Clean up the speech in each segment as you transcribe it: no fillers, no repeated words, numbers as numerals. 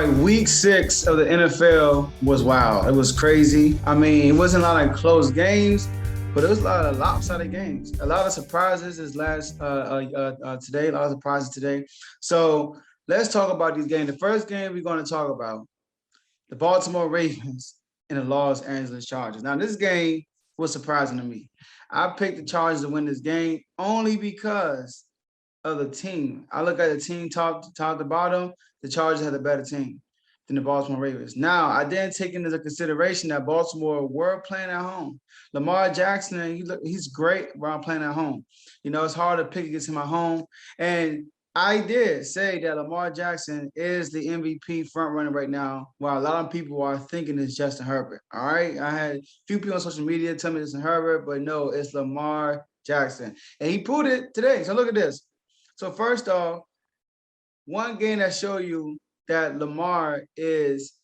right, week 6 of the NFL was wild. It was crazy. I mean, it wasn't a lot of close games, but it was a lot of lopsided games. A lot of surprises this last today. A lot of surprises today. So let's talk about these games. The first game we're going to talk about the Baltimore Ravens and the Los Angeles Chargers. Now, this game was surprising to me. I picked the Chargers to win this game only because of the team. I look at the team top to bottom. The Chargers had a better team than the Baltimore Ravens. Now, I didn't take into consideration that Baltimore were playing at home. Lamar Jackson, he's great around playing at home. You know, it's hard to pick against him at home. And I did say that Lamar Jackson is the MVP front runner right now, while a lot of people are thinking it's Justin Herbert. All right. I had a few people on social media tell me it's Herbert, but no, it's Lamar Jackson. And he proved it today. So look at this. So first off, one game that show you that Lamar is,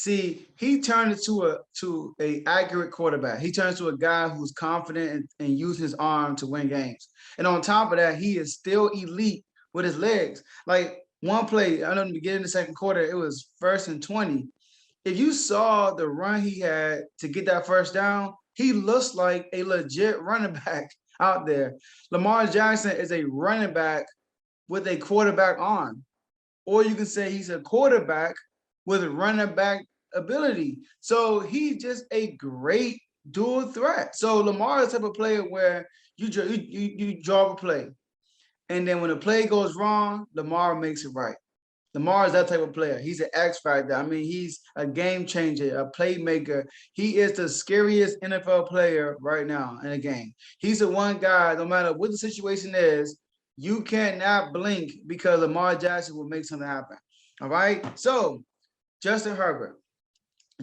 he turned into a accurate quarterback. He turns to a guy who's confident and using his arm to win games. And on top of that, he is still elite with his legs. Like one play, I know in the beginning of the second quarter, it was 1st and 20. If you saw the run he had to get that first down, he looks like a legit running back out there. Lamar Jackson is a running back with a quarterback arm. Or you can say he's a quarterback with running back ability. So he's just a great dual threat. So Lamar is the type of player where you draw a play. And then when the play goes wrong, Lamar makes it right. Lamar is that type of player. He's an X factor. I mean, he's a game changer, a playmaker. He is the scariest NFL player right now in the game. He's the one guy, no matter what the situation is, you cannot blink because Lamar Jackson will make something happen. All right. So, Justin Herbert.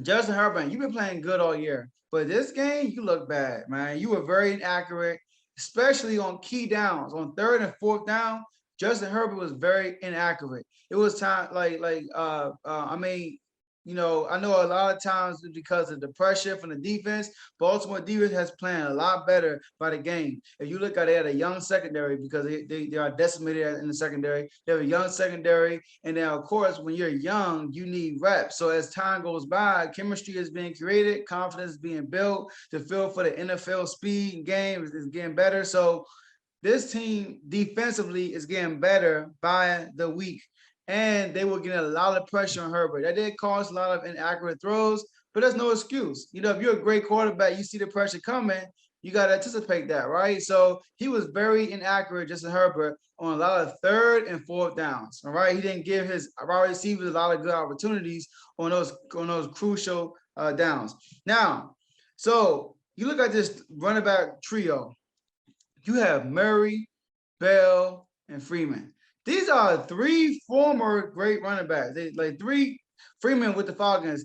Justin Herbert, you've been playing good all year, but this game, you look bad, man. You were very inaccurate, especially on key downs. On 3rd and 4th down, Justin Herbert was very inaccurate. It was time, I mean, you know, I know a lot of times because of the pressure from the defense, Baltimore defense has playing a lot better by the game. If you look at it, they had a young secondary because they are decimated in the secondary. They have a young secondary. And then, of course, when you're young, you need reps. So as time goes by, chemistry is being created, confidence is being built. The feel for the NFL speed game is getting better. So this team defensively is getting better by the week. And they were getting a lot of pressure on Herbert. That did cause a lot of inaccurate throws, but there's no excuse. You know, if you're a great quarterback, you see the pressure coming, you got to anticipate that, right? So he was very inaccurate, Justin Herbert, on a lot of 3rd and 4th downs, all right? He didn't give his wide receivers a lot of good opportunities on those crucial downs. Now, so you look at this running back trio. You have Murray, Bell, and Freeman. These are 3 former great running backs. They like 3 Freeman with the Falcons,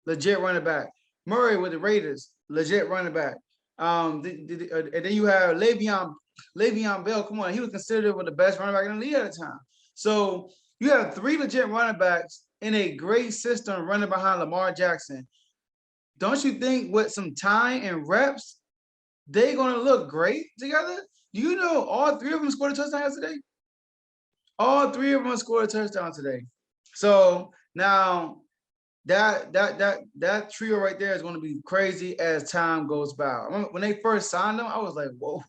legit running back. Murray with the Raiders, legit running back. And then you have Le'Veon Bell. Come on, he was considered one of the best running back in the league at the time. So you have 3 legit running backs in a great system running behind Lamar Jackson. Don't you think with some time and reps, they're going to look great together? Do you know all 3 of them scored a touchdown yesterday? All 3 of them scored a touchdown today. So now that trio right there is going to be crazy as time goes by. When they first signed them, I was like, whoa,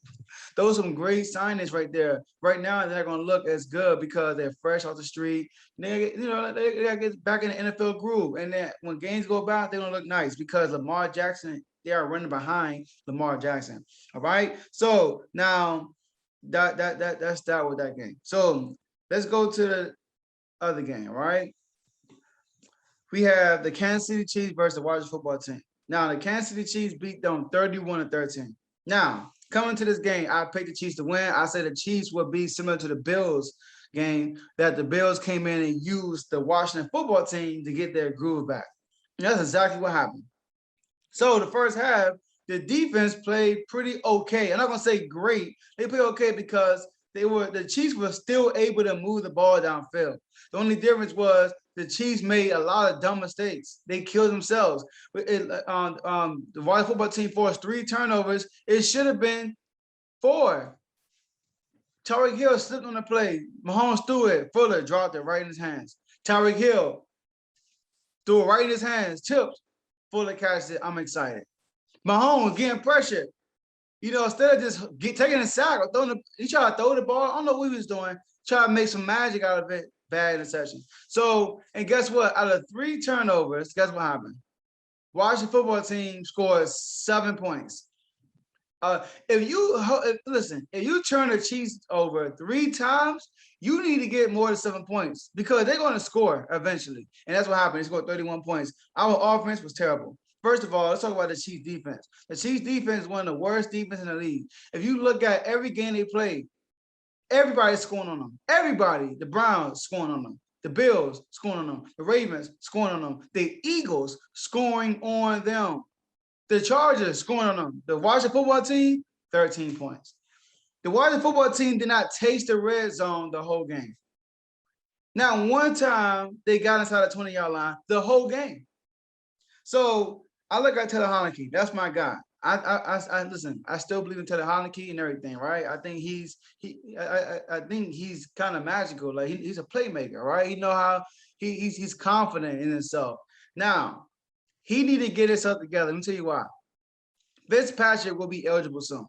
those are some great signings right there. Right now, they're going to look as good because they're fresh off the street. They got to get back in the NFL groove. And then when games go by, they're going to look nice because Lamar Jackson, they are running behind Lamar Jackson. All right. So now that's that with that game. So let's go to the other game, all right? We have the Kansas City Chiefs versus the Washington football team. Now, the Kansas City Chiefs beat them 31-13. Now, coming to this game, I picked the Chiefs to win. I said the Chiefs would be similar to the Bills game, that the Bills came in and used the Washington football team to get their groove back. And that's exactly what happened. So the first half, the defense played pretty okay. I'm not going to say great. They played okay because the Chiefs were still able to move the ball downfield. The only difference was the Chiefs made a lot of dumb mistakes. They killed themselves. The Washington football team forced 3 turnovers. It should have been 4. Tyreek Hill slipped on the play. Mahomes threw it. Fuller dropped it right in his hands. Tyreek Hill threw it right in his hands, tipped, fully catched it. I'm excited. Mahomes getting pressure. Instead of just taking a sack or he tried to throw the ball. I don't know what he was doing. Try to make some magic out of it. Bad interception. So, and guess what? Out of 3 turnovers, guess what happened? Washington football team scored 7 points. If you turn the Chiefs over 3 times, you need to get more than 7 points because they're going to score eventually. And that's what happened. They scored 31 points. Our offense was terrible. First of all, let's talk about the Chiefs defense. The Chiefs defense is one of the worst defenses in the league. If you look at every game they played, everybody's scoring on them. Everybody. The Browns scoring on them. The Bills scoring on them. The Ravens scoring on them. The Eagles scoring on them. The Chargers scoring on them. The Washington football team, 13 points. The Washington football team did not taste the red zone the whole game. Now, one time they got inside the 20-yard line the whole game. So I look at Taylor Heinicke. That's my guy. I listen. I still believe in Taylor Heinicke and everything, right? I think he's kind of magical. Like he's a playmaker, right? He know how he's confident in himself. Now he need to get himself together. Let me tell you why. Fitzpatrick will be eligible soon.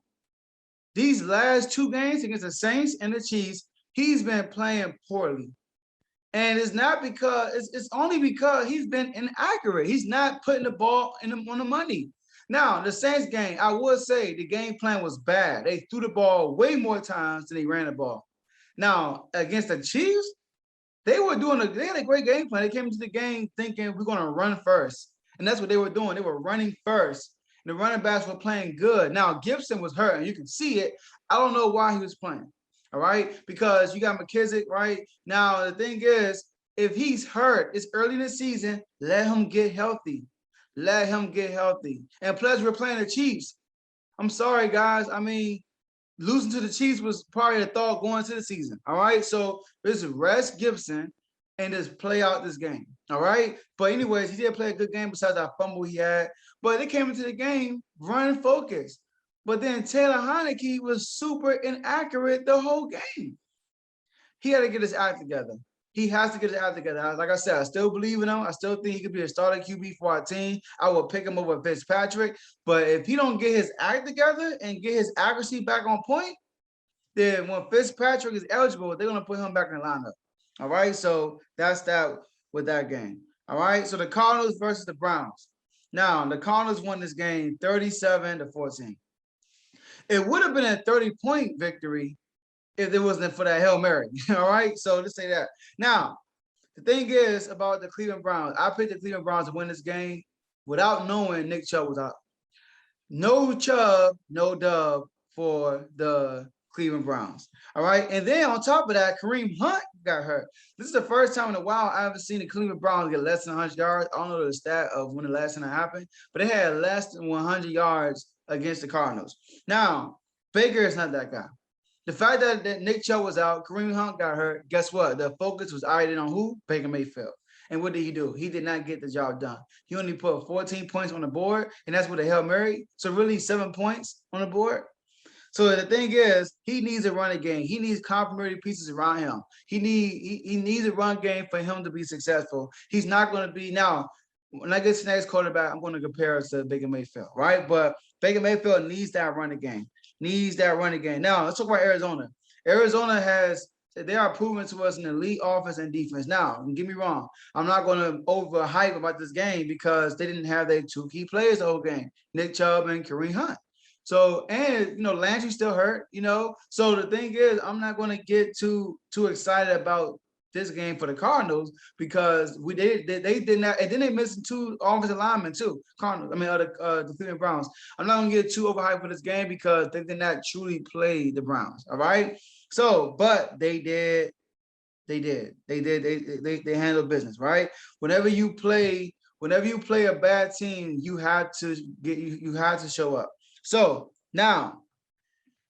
These last 2 games against the Saints and the Chiefs, he's been playing poorly. And it's not because it's only because he's been inaccurate. He's not putting the ball on the money. Now, the Saints game, I would say the game plan was bad. They threw the ball way more times than they ran the ball. Now, against the Chiefs, they had a great game plan. They came into the game thinking we're going to run first. And that's what they were doing. They were running first. And the running backs were playing good. Now, Gibson was hurt, and you can see it. I don't know why he was playing. All right, because you got McKissick, right? Now, the thing is, if he's hurt, it's early in the season, let him get healthy. Let him get healthy. And plus, we're playing the Chiefs. I'm sorry, guys. I mean, losing to the Chiefs was probably a thought going into the season. All right, so this is rest Gibson and just play out this game. All right, but anyways, he did play a good game besides that fumble he had. But they came into the game running focused. But then Taylor Heinicke was super inaccurate the whole game. He had to get his act together. He has to get his act together. Like I said, I still believe in him. I still think he could be a starting QB for our team. I will pick him over Fitzpatrick. But if he don't get his act together and get his accuracy back on point, then when Fitzpatrick is eligible, they're going to put him back in the lineup. All right, so that's that with that game. All right, so the Cardinals versus the Browns. Now, the Cardinals won this game 37-14. It would have been a 30-point victory if it wasn't for that Hail Mary. All right, so let's say that. Now, the thing is about the Cleveland Browns, I picked the Cleveland Browns to win this game without knowing Nick Chubb was out. No Chubb, no dub for the Cleveland Browns. All right, and then on top of that, Kareem Hunt got hurt. This is the first time in a while I haven't seen the Cleveland Browns get less than 100 yards. I don't know the stat of when the last time that happened, but they had less than 100 yards against the Cardinals. Now, Baker is not that guy. The fact that Nick Chubb was out, Kareem Hunt got hurt, guess what? The focus was already on who? Baker Mayfield. And what did he do? He did not get the job done. He only put 14 points on the board, and that's with a Hail Mary. So really 7 points on the board. So the thing is, he needs a running game. He needs complementary pieces around him. He needs a run game for him to be successful. He's not going to be now. When I get to the next quarterback, I'm going to compare us to Baker Mayfield, right? But Baker Mayfield needs that running game. Now, let's talk about Arizona. They are proving to us an elite offense and defense. Now, don't get me wrong. I'm not going to overhype about this game because they didn't have their 2 key players the whole game, Nick Chubb and Kareem Hunt. So, and, Landry still hurt, So the thing is, I'm not going to get too excited about this game for the Cardinals because they did not, and then they missed 2 offensive linemen too. The Cleveland Browns. I'm not gonna get too overhyped for this game because they did not truly play the Browns. All right. So, but they did. They handled business, right? Whenever you play a bad team, you have to show up. So now,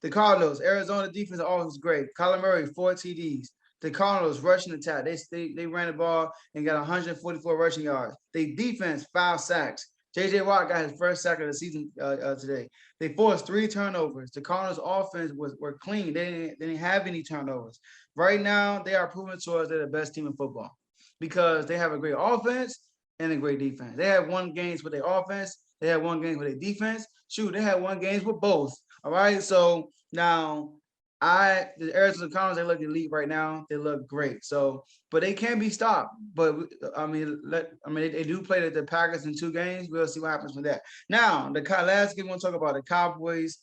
the Cardinals, Arizona defense always great. Kyler Murray, 4 TDs. The Cardinals rushing attack. They ran the ball and got 144 rushing yards. They defense 5 sacks. J.J. Watt got his first sack of the season today. They forced 3 turnovers. The Cardinals offense were clean. They didn't have any turnovers. Right now, they are proving to us they're the best team in football because they have a great offense and a great defense. They had won games with their offense. They had won games with their defense. Shoot, they had won games with both. All right. So now the Arizona Cardinals, they look elite right now. They look great. So, but they can't be stopped. But I mean, they do play the Packers in 2 games. We'll see what happens with that. Now, the last game we'll talk about the Cowboys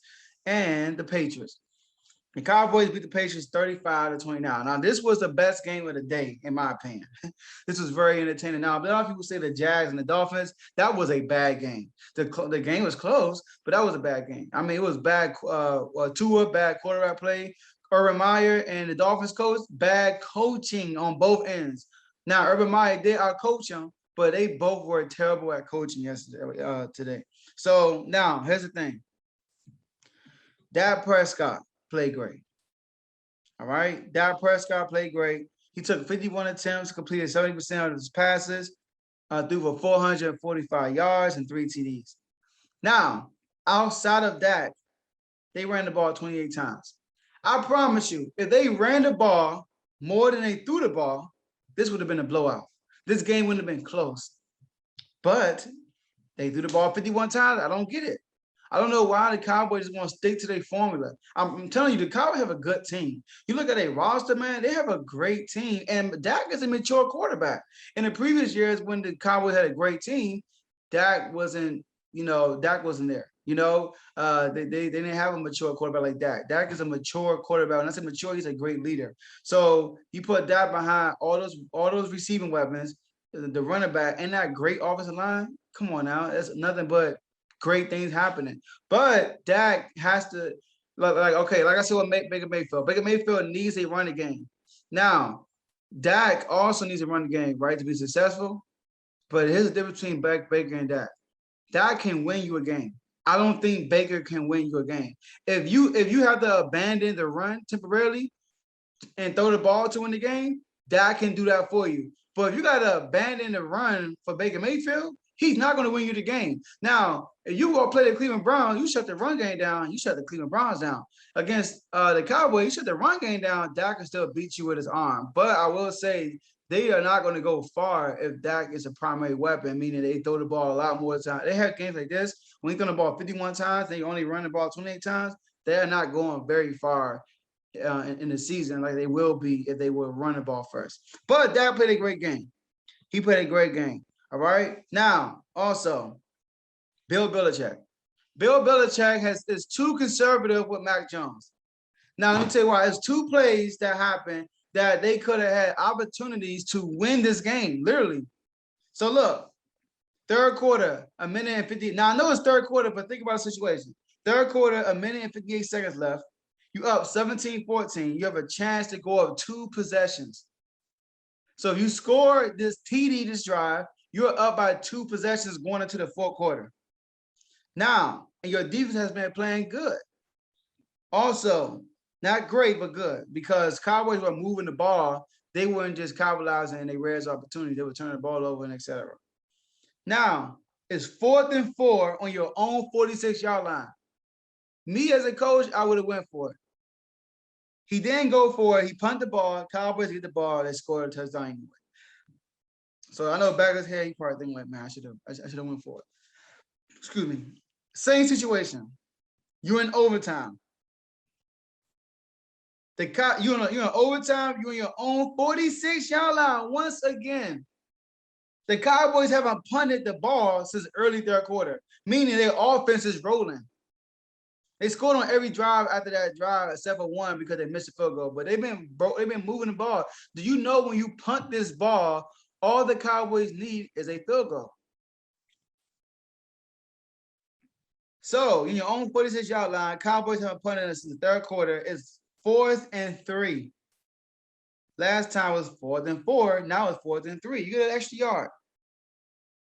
and the Patriots. The Cowboys beat the Patriots 35-29. Now, this was the best game of the day, in my opinion. This was very entertaining. Now, a lot of people say the Jags and the Dolphins, that was a bad game. The game was close, but that was a bad game. I mean, it was bad. Tua, bad quarterback play. Urban Meyer and the Dolphins coach, bad coaching on both ends. Now, Urban Meyer did outcoach him, but they both were terrible at coaching today. So now, here's the thing. Dak Prescott played great. All right. Dak Prescott played great. He took 51 attempts, completed 70% of his passes, threw for 445 yards and 3 TDs. Now, outside of that, they ran the ball 28 times. I promise you, if they ran the ball more than they threw the ball, this would have been a blowout. This game wouldn't have been close. But they threw the ball 51 times. I don't get it. I don't know why the Cowboys just want to stick to their formula. I'm telling you, the Cowboys have a good team. You look at their roster, man, they have a great team. And Dak is a mature quarterback. In the previous years, when the Cowboys had a great team, Dak wasn't there. They didn't have a mature quarterback like Dak. Dak is a mature quarterback. When I say mature, he's a great leader. So you put Dak behind all those receiving weapons, the running back, and that great offensive line. Come on now, that's nothing but great things happening. But Dak has to, like I said with Baker Mayfield. Baker Mayfield needs a running game. Now, Dak also needs a running game, right, to be successful. But here's the difference between Baker and Dak. Dak can win you a game. I don't think Baker can win you a game. If you have to abandon the run temporarily and throw the ball to win the game, Dak can do that for you. But if you got to abandon the run for Baker Mayfield, he's not going to win you the game. Now, if you go play the Cleveland Browns, you shut the run game down, you shut the Cleveland Browns down. Against the Cowboys, you shut the run game down, Dak can still beat you with his arm. But I will say they are not going to go far if Dak is a primary weapon, meaning they throw the ball a lot more times. They have games like this, when you throw the ball 51 times, they only run the ball 28 times, they're not going very far in the season like they will be if they will run the ball first. But Dak played a great game. He played a great game. All right. Now, also, Bill Belichick. Bill Belichick is too conservative with Mac Jones. Now, let me tell you why. There's 2 plays that happened that they could have had opportunities to win this game, literally. So, look, third quarter, 1:50. Now, I know it's third quarter, but think about the situation. Third quarter, 1:58 seconds left. You up 17-14. You have a chance to go up 2 possessions. So if you score this TD, this drive, you're up by 2 possessions going into the fourth quarter. Now, and your defense has been playing good. Also, not great, but good, because Cowboys were moving the ball. They weren't just capitalizing and they raised opportunity. They were turning the ball over and etc. Now, it's 4th and 4 on your own 46-yard line. Me as a coach, I would have went for it. He didn't go for it. He punted the ball. Cowboys get the ball. They scored a touchdown anyway. So I know back of his head, he probably thinking like, man, I should have went for it. Excuse me. Same situation. You're in overtime. You're in overtime. You're in your own 46-yard line once again. The Cowboys haven't punted the ball since early third quarter, meaning their offense is rolling. They scored on every drive after that drive except for one because they missed a field goal. But they've been moving the ball. Do you know when you punt this ball, all the Cowboys need is a field goal? So in your own 46-yard line, Cowboys haven't punted since the third quarter. It's 4th and 3. Last time was 4th and 4. Now it's 4th and 3. You get an extra yard.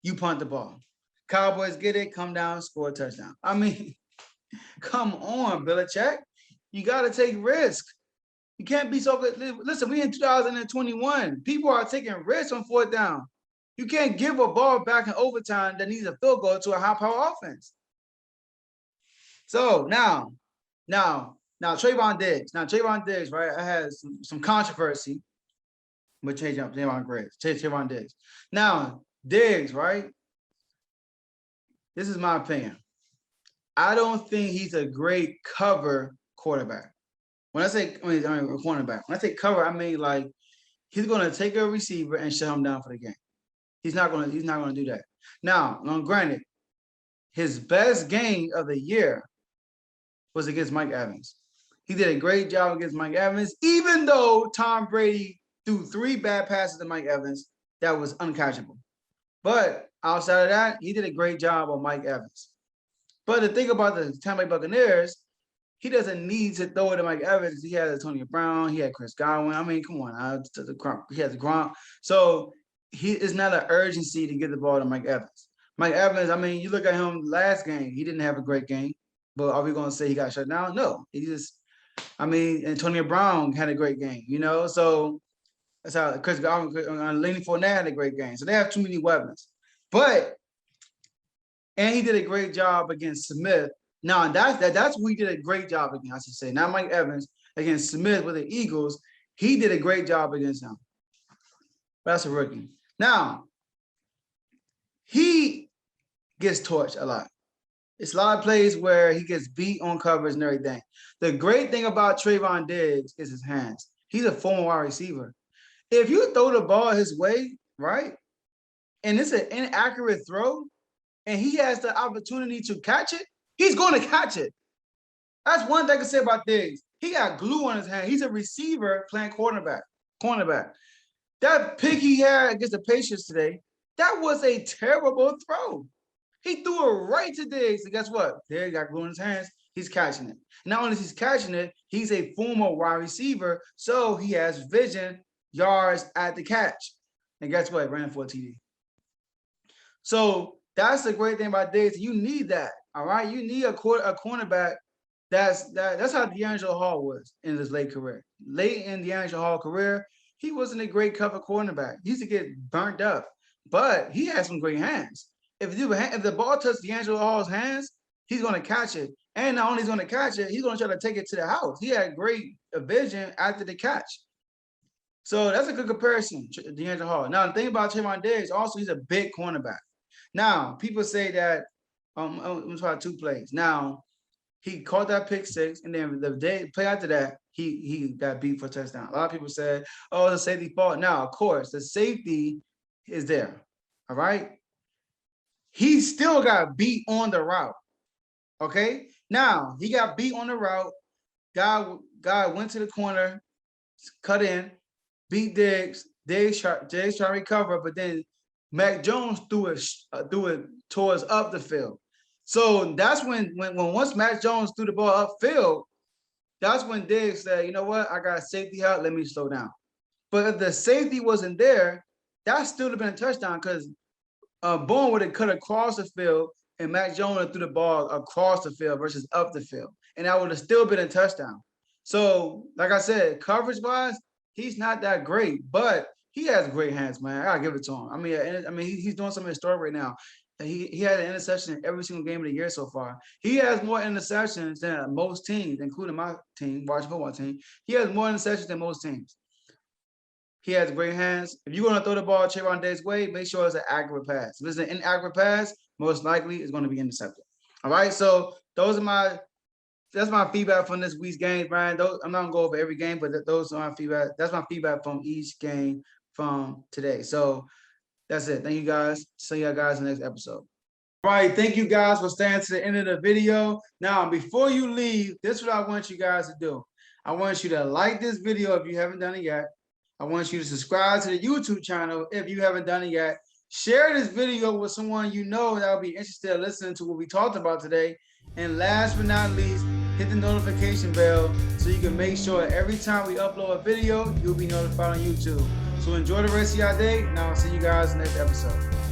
You punt the ball. Cowboys get it, come down, score a touchdown. I mean, come on, Belichick. You got to take risks. You can't be so good. Listen, we in 2021. People are taking risks on 4th down. You can't give a ball back in overtime that needs a field goal to a high-power offense. So now, Trayvon Diggs. Now, Trayvon Diggs, right? I had some controversy with Trayvon Diggs. Now, Diggs, right? This is my opinion. I don't think he's a great cover quarterback. When I say cornerback, when I say cover, I mean like he's going to take a receiver and shut him down for the game. He's not going to do that. Now, granted, his best game of the year was against Mike Evans. He did a great job against Mike Evans, even though Tom Brady threw 3 bad passes to Mike Evans that was uncatchable. But outside of that, he did a great job on Mike Evans. But the thing about the Tampa Bay Buccaneers, he doesn't need to throw it to Mike Evans. He had Antonio Brown. He had Chris Godwin. I mean, come on. He has Gronk. So it's not an urgency to get the ball to Mike Evans. Mike Evans, I mean, you look at him last game. He didn't have a great game. But are we going to say he got shut down? No. Antonio Brown had a great game, you know? So that's how Chris Godwin, Lenny Fournette had a great game. So they have too many weapons. And he did a great job against Smith. Now, that's who he did a great job against, I should say. Not Mike Evans, against Smith with the Eagles. He did a great job against him. But that's a rookie. Now, he gets torched a lot. It's a lot of plays where he gets beat on covers and everything. The great thing about Trayvon Diggs is his hands. He's a former wide receiver. If you throw the ball his way, right, and it's an inaccurate throw, and he has the opportunity to catch it, he's going to catch it. That's one thing I can say about Diggs. He got glue on his hand. He's a receiver playing cornerback. That pick he had against the Patriots today, that was a terrible throw. He threw it right to Diggs, and guess what? Diggs got glue in his hands. He's catching it. Not only is he catching it, he's a former wide receiver, so he has vision, yards at the catch. And guess what? Ran for a TD. So that's the great thing about Diggs. You need that, all right? You need a cornerback. That's how D'Angelo Hall was in his late career. Late in D'Angelo Hall's career, he wasn't a great cover cornerback. He used to get burnt up, but he had some great hands. If the ball touches D'Angelo Hall's hands, he's going to catch it. And not only is he going to catch it, he's going to try to take it to the house. He had great vision after the catch. So that's a good comparison, D'Angelo Hall. Now, the thing about Trayvon Diggs, also, he's a big cornerback. Now, people say that, I'm going to try 2 plays. Now, he caught that pick 6, and then the play after that, he got beat for a touchdown. A lot of people said, oh, the safety fault. Now, of course, the safety is there, all right? He still got beat on the route, okay? Now, he got beat on the route. Guy went to the corner, cut in, beat Diggs. Diggs tried to recover, but then Mac Jones threw it towards up the field. So that's when once Mac Jones threw the ball upfield, that's when Diggs said, you know what, I got a safety out, let me slow down. But if the safety wasn't there, that still would have been a touchdown because Bourne would have cut across the field and Mac Jones threw the ball across the field versus up the field. And that would have still been a touchdown. So, like I said, coverage-wise, he's not that great, but he has great hands, man. I gotta give it to him. I mean, he's doing something historic right now. He had an interception in every single game of the year so far. He has more interceptions than most teams, including my team, Washington football team. He has more interceptions than most teams. He has great hands. If you're going to throw the ball Trayvon Diggs' way, make sure it's an accurate pass. If it's an inaccurate pass, most likely it's going to be intercepted. All right, so that's my feedback from this week's game, Brian. I'm not going to go over every game, but those are my feedback. That's my feedback from each game from today. So that's it. Thank you, guys. See you guys in the next episode. All right, thank you guys for staying to the end of the video. Now, before you leave, this is what I want you guys to do. I want you to like this video if you haven't done it yet. I want you to subscribe to the YouTube channel if you haven't done it yet. Share this video with someone you know that will be interested in listening to what we talked about today. And last but not least, hit the notification bell so you can make sure every time we upload a video, you'll be notified on YouTube. So enjoy the rest of your day, and I'll see you guys in the next episode.